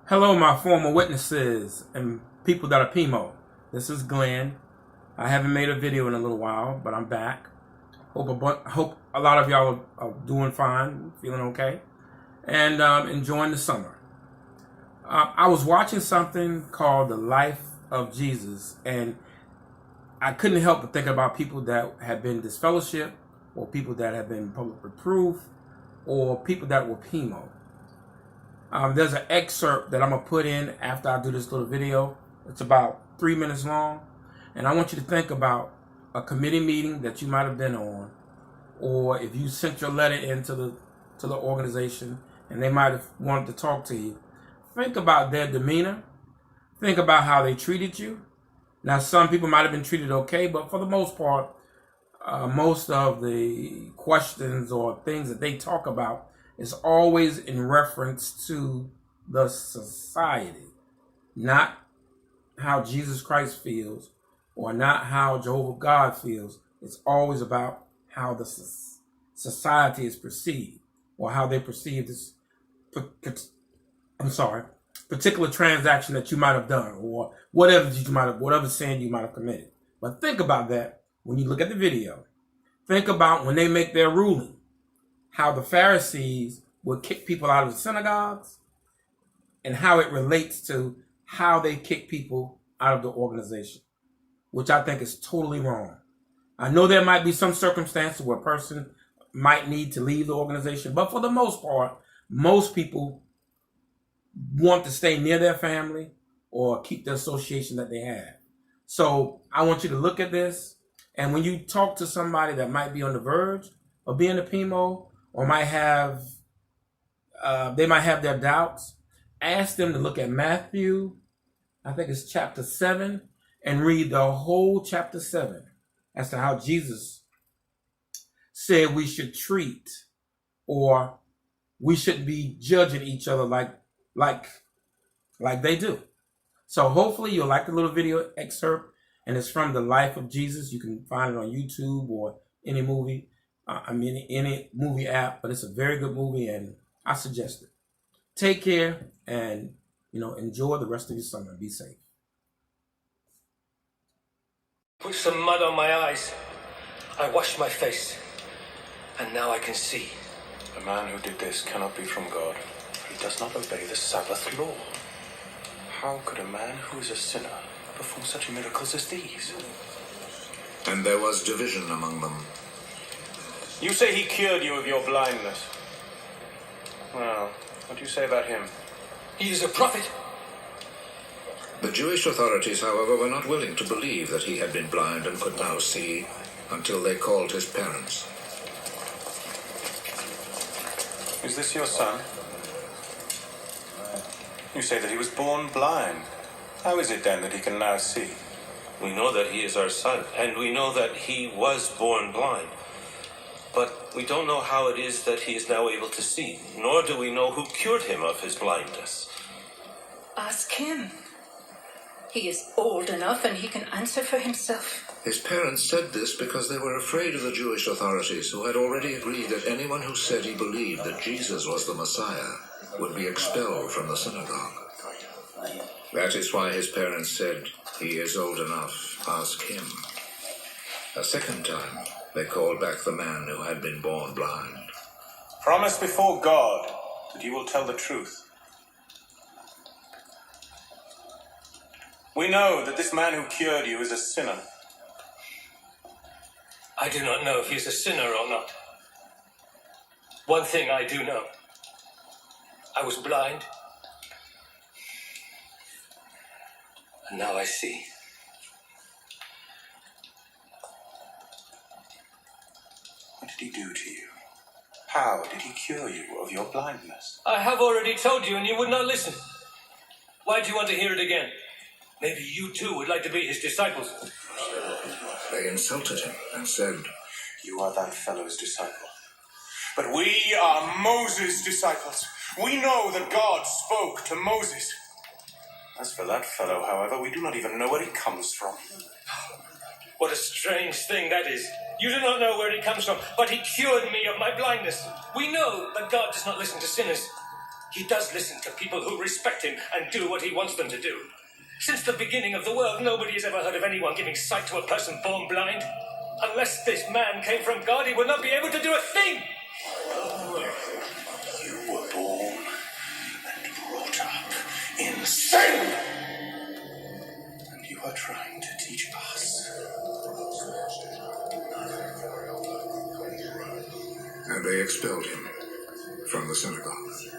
Hello, my former witnesses and people that are PMO. This is Glenn. I haven't made a video in a little while, but I'm back. Hope a lot of y'all are doing fine, feeling okay, and enjoying the summer. I was watching something called The Life of Jesus, and I couldn't help but think about people that have been disfellowshipped, or people that have been public reproof, or people that were PMO. There's an excerpt that I'm going to put in after I do this little video. It's about 3 minutes long. And I want you to think about a committee meeting that you might have been on, or if you sent your letter into the organization and they might have wanted to talk to you. Think about their demeanor. Think about how they treated you. Now, some people might have been treated okay, but for the most part, most of the questions or things that they talk about is always in reference to the society, not how Jesus Christ feels or not how Jehovah God feels. It's always about how the society is perceived or how they perceive this particular transaction that you might have done or whatever sin you might have committed. But think about that when you look at the video. Think about when they make their ruling, how the Pharisees would kick people out of the synagogues and how it relates to how they kick people out of the organization, which I think is totally wrong. I know there might be some circumstances where a person might need to leave the organization, but for the most part, most people want to stay near their family or keep the association that they have. So I want you to look at this, and when you talk to somebody that might be on the verge of being a PMO or might have they might have their doubts, ask them to look at Matthew, I think it's chapter 7, and read the whole chapter 7 as to how Jesus said we should treat, or we shouldn't be judging each other like they do. So hopefully you'll like the little video excerpt, and it's from The Life of Jesus. You can find it on YouTube or any movie, any movie app, but it's a very good movie, and I suggest it. Take care and, enjoy the rest of your summer. Be safe. Put some mud on my eyes. I washed my face, and now I can see. The man who did this cannot be from God. He does not obey the Sabbath law. How could a man who is a sinner perform such miracles as these? And there was division among them. You say he cured you of your blindness. Well, what do you say about him? He is a prophet. The Jewish authorities, however, were not willing to believe that he had been blind and could now see until they called his parents. Is this your son? You say that he was born blind. How is it then that he can now see? We know that he is our son, and we know that he was born blind. But we don't know how it is that he is now able to see, nor do we know who cured him of his blindness. Ask him. He is old enough and he can answer for himself. His parents said this because they were afraid of the Jewish authorities, who had already agreed that anyone who said he believed that Jesus was the Messiah would be expelled from the synagogue. That is why his parents said, "He is old enough, ask him." A second time, they called back the man who had been born blind. Promise before God that you will tell the truth. We know that this man who cured you is a sinner. I do not know if he's a sinner or not. One thing I do know. I was blind, and now I see. What did he do to you? How did he cure you of your blindness? I have already told you, and you would not listen. Why do you want to hear it again? Maybe you too would like to be his disciples. They insulted him and said, You are that fellow's disciple. But we are Moses' disciples. We know that God spoke to Moses. As for that fellow, however, we do not even know where he comes from. What a strange thing that is. You do not know where he comes from, but he cured me of my blindness. We know that God does not listen to sinners. He does listen to people who respect him and do what he wants them to do. Since the beginning of the world, nobody has ever heard of anyone giving sight to a person born blind. Unless this man came from God, he would not be able to do a thing. You were born and brought up in sin! And you are trying to teach us. And they expelled him from the synagogue.